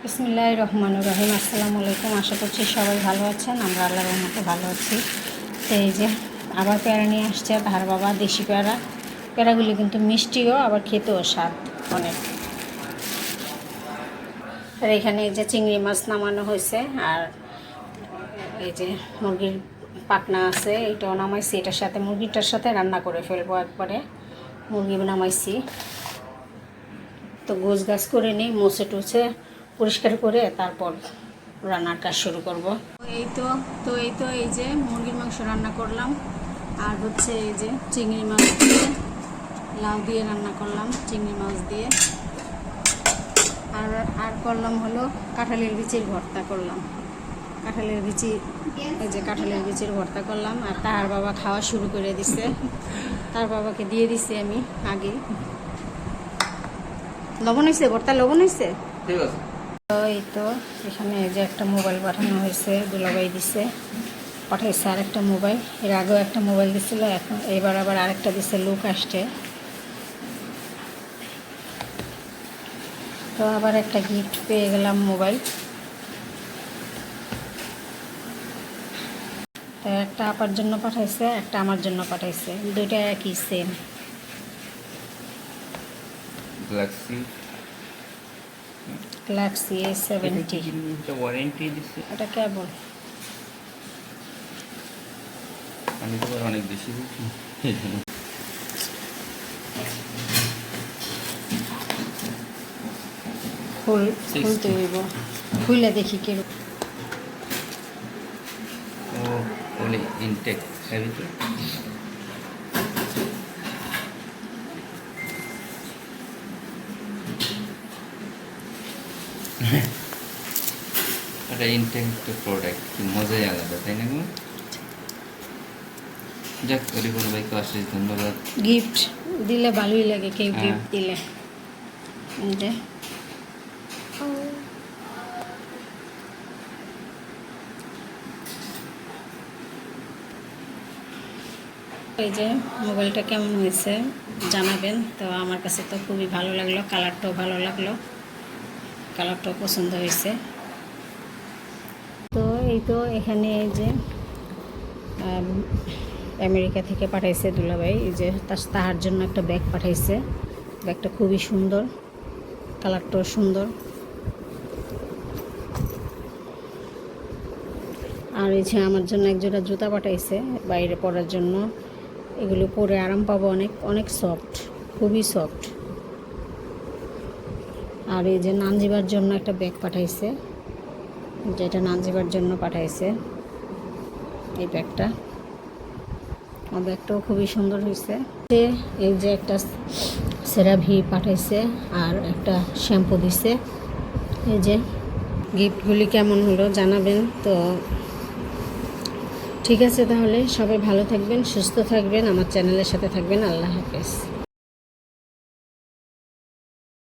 বিসমিল্লাহির রহমানির রহিম। আসসালামু আলাইকুম। আশা করছি সবাই ভালো আছেন। আমরা আল্লাহর রহমতে ভালো আছি। তো এই যে আবার পেয়ারা নিয়ে আসছে ধার বাবা, দেশি পেয়ারা। পেয়ারাগুলি কিন্তু মিষ্টিও আবার খেতেও স্বাদ অনেক। আর এখানে এই যে চিংড়ি মাছ নামানো হয়েছে, আর এই যে মুরগির পাখনা আছে, এইটাও নামাইছি। এটার সাথে মুরগিটার সাথে রান্না করে ফেলবো একবারে। মুরগি নামাইছি, তো গোছ গাছ করে নিই, মুছে টুছে পরিষ্কার করে তারপর রান্নার কাজ শুরু করব। এই যে মুরগির মাংস রান্না করলাম, আর হচ্ছে এই যে চিংড়ি মাছ দিয়ে লাউ দিয়ে রান্না করলাম, চিংড়ি মাছ দিয়ে। আর করলাম হলো কাঁঠালের বিচির ভর্তা করলাম। কাঁঠালের বিচি, এই যে কাঁঠালের বিচির ভর্তা করলাম। আর তার বাবা খাওয়া শুরু করে দিছে, তার বাবাকে দিয়ে দিছি আমি আগে। লবণ হয়েছে? ভর্তা লবণ হয়েছে? ঠিক আছে। তো এই তো এখানে যে একটা মোবাইল পাঠানো হয়েছে, দুলাভাই দিছে, পাঠাইছে আরেকটা মোবাইল। এর আগেও একটা মোবাইল দিছিল, এখন এবার আবার আরেকটা দিছে, লোক আসছে। তো আবার একটা গিফট পেয়ে গেলাম, মোবাইল। তো একটা আপার জন্য পাঠাইছে, একটা আমার জন্য পাঠাইছে, দুইটা একই সেম। Galaxy A70। ওয়ারেন্টি দিচ্ছে, এটা কেবল আমি তো অনেক বেশি দিচ্ছি। খুলতে হইব, খুলে দেখি কিরকম। ও বলে ইনটেক হেভি তো। এটা ইনটেক একটা প্রোডাক্ট, কি মজাই আলাদা, তাই না গো? যাক, রিপন ভাইকে অশেষ ধন্যবাদ। গিফট দিলে ভালোই লাগে, কেউ গিফট দিলে। যে এই যে মোবাইলটা কেমন হয়েছে জানাবেন। তো আমার কাছে তো খুবই ভালো লাগলো, কালারটাও ভালো লাগলো, কালারটাও পছন্দ হয়েছে। তো এই তো এখানে এই যে আমেরিকা থেকে পাঠাইছে দুলাভাই, এই যে তাহার জন্য একটা ব্যাগ পাঠাইছে। ব্যাগটা খুবই সুন্দর, কালারটাও সুন্দর। আর এই যে আমার জন্য একজোড়া জুতা পাঠাইছে বাইরে পরার জন্য। এগুলো পরে আরাম পাবো, অনেক অনেক সফট, খুবই সফট। আর এই যে নানজিবার জন্য একটা ব্যাগ পাঠাইছে, যেটা নানজিবার জন্য পাঠাইছে এই ব্যাগটা। ব্যাগটাও খুবই সুন্দর হয়েছে। এই যে একটা সেরাভি পাঠাইছে, আর একটা শ্যাম্পু দিছে। এই যে গিফটগুলি কেমন হলো জানাবেন। তো ঠিক আছে, তাহলে সবাই ভালো থাকবেন, সুস্থ থাকবেন, আমার চ্যানেলের সাথে থাকবেন। আল্লাহ হাফেজ।